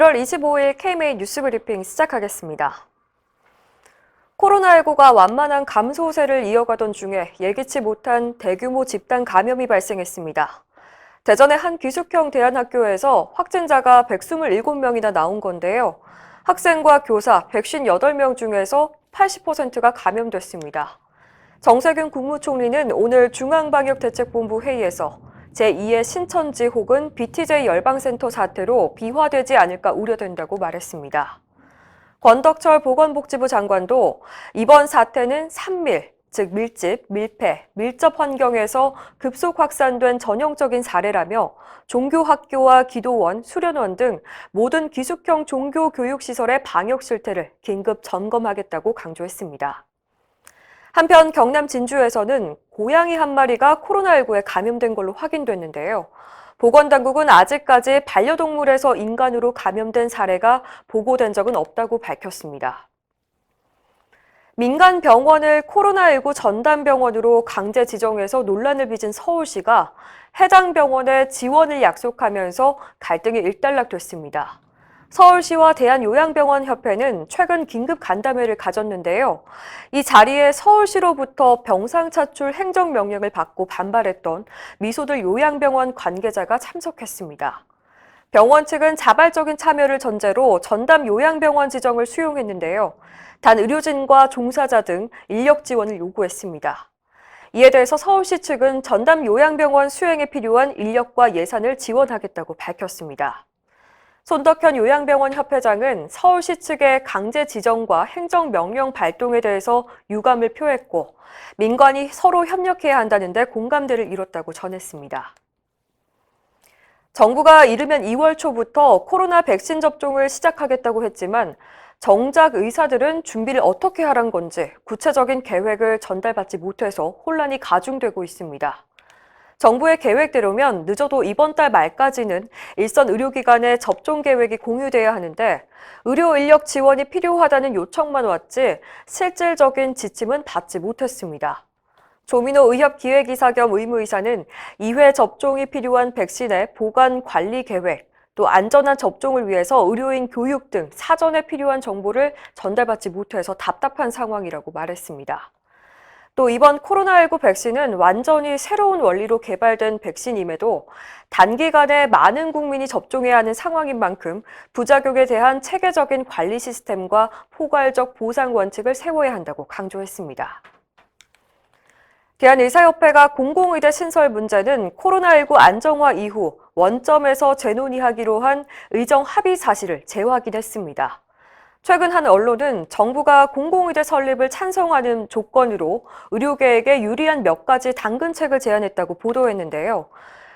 1월 25일 KMA 뉴스브리핑 시작하겠습니다. 코로나19가 완만한 감소세를 이어가던 중에 예기치 못한 대규모 집단 감염이 발생했습니다. 대전의 한 기숙형 대안학교에서 확진자가 127명이나 나온 건데요. 학생과 교사 158명 중에서 80%가 감염됐습니다. 정세균 국무총리는 오늘 중앙방역대책본부 회의에서 제2의 신천지 혹은 BTJ 열방센터 사태로 비화되지 않을까 우려된다고 말했습니다. 권덕철 보건복지부 장관도 이번 사태는 산밀, 즉 밀집, 밀폐, 밀접 환경에서 급속 확산된 전형적인 사례라며 종교학교와 기도원, 수련원 등 모든 기숙형 종교교육시설의 방역 실태를 긴급 점검하겠다고 강조했습니다. 한편 경남 진주에서는 고양이 한 마리가 코로나19에 감염된 걸로 확인됐는데요. 보건당국은 아직까지 반려동물에서 인간으로 감염된 사례가 보고된 적은 없다고 밝혔습니다. 민간 병원을 코로나19 전담병원으로 강제 지정해서 논란을 빚은 서울시가 해당 병원에 지원을 약속하면서 갈등이 일단락됐습니다. 서울시와 대한요양병원협회는 최근 긴급 간담회를 가졌는데요. 이 자리에 서울시로부터 병상 차출 행정명령을 받고 반발했던 미소들 요양병원 관계자가 참석했습니다. 병원 측은 자발적인 참여를 전제로 전담 요양병원 지정을 수용했는데요. 단 의료진과 종사자 등 인력 지원을 요구했습니다. 이에 대해서 서울시 측은 전담 요양병원 수행에 필요한 인력과 예산을 지원하겠다고 밝혔습니다. 손덕현 요양병원 협회장은 서울시 측의 강제 지정과 행정명령 발동에 대해서 유감을 표했고 민관이 서로 협력해야 한다는 데 공감대를 이뤘다고 전했습니다. 정부가 이르면 2월 초부터 코로나 백신 접종을 시작하겠다고 했지만 정작 의사들은 준비를 어떻게 하란 건지 구체적인 계획을 전달받지 못해서 혼란이 가중되고 있습니다. 정부의 계획대로면 늦어도 이번 달 말까지는 일선 의료기관의 접종 계획이 공유돼야 하는데 의료 인력 지원이 필요하다는 요청만 왔지 실질적인 지침은 받지 못했습니다. 조민호 의협기획이사 겸 의무이사는 2회 접종이 필요한 백신의 보관 관리 계획, 또 안전한 접종을 위해서 의료인 교육 등 사전에 필요한 정보를 전달받지 못해서 답답한 상황이라고 말했습니다. 또 이번 코로나19 백신은 완전히 새로운 원리로 개발된 백신임에도 단기간에 많은 국민이 접종해야 하는 상황인 만큼 부작용에 대한 체계적인 관리 시스템과 포괄적 보상 원칙을 세워야 한다고 강조했습니다. 대한의사협회가 공공의대 신설 문제는 코로나19 안정화 이후 원점에서 재논의하기로 한 의정 합의 사실을 재확인했습니다. 최근 한 언론은 정부가 공공의대 설립을 찬성하는 조건으로 의료계에게 유리한 몇 가지 당근책을 제안했다고 보도했는데요.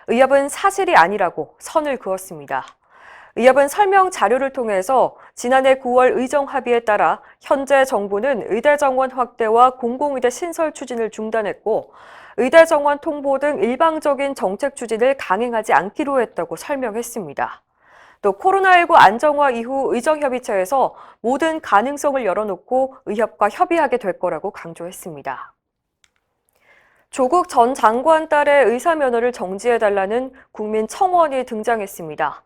의협은 사실이 아니라고 선을 그었습니다. 의협은 설명 자료를 통해서 지난해 9월 의정 합의에 따라 현재 정부는 의대 정원 확대와 공공의대 신설 추진을 중단했고 의대 정원 통보 등 일방적인 정책 추진을 강행하지 않기로 했다고 설명했습니다. 또 코로나19 안정화 이후 의정협의체에서 모든 가능성을 열어놓고 의협과 협의하게 될 거라고 강조했습니다. 조국 전 장관 딸의 의사면허를 정지해달라는 국민 청원이 등장했습니다.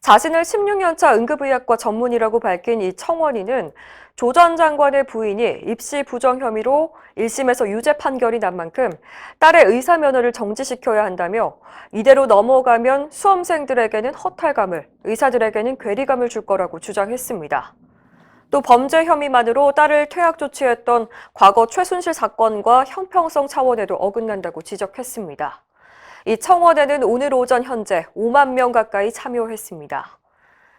자신을 16년차 응급의학과 전문의라고 밝힌 이 청원인은 조 전 장관의 부인이 입시 부정 혐의로 1심에서 유죄 판결이 난 만큼 딸의 의사면허를 정지시켜야 한다며 이대로 넘어가면 수험생들에게는 허탈감을, 의사들에게는 괴리감을 줄 거라고 주장했습니다. 또 범죄 혐의만으로 딸을 퇴학 조치했던 과거 최순실 사건과 형평성 차원에도 어긋난다고 지적했습니다. 이 청원에는 오늘 오전 현재 5만 명 가까이 참여했습니다.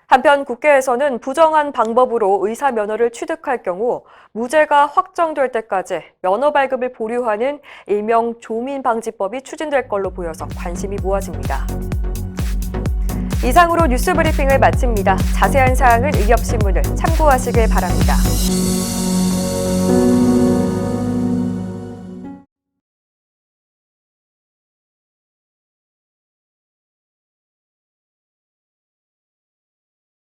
한편 국회에서는 부정한 방법으로 의사 면허를 취득할 경우 무죄가 확정될 때까지 면허 발급을 보류하는 일명 조민방지법이 추진될 걸로 보여서 관심이 모아집니다. 이상으로 뉴스 브리핑을 마칩니다. 자세한 사항은 의협신문을 참고하시길 바랍니다.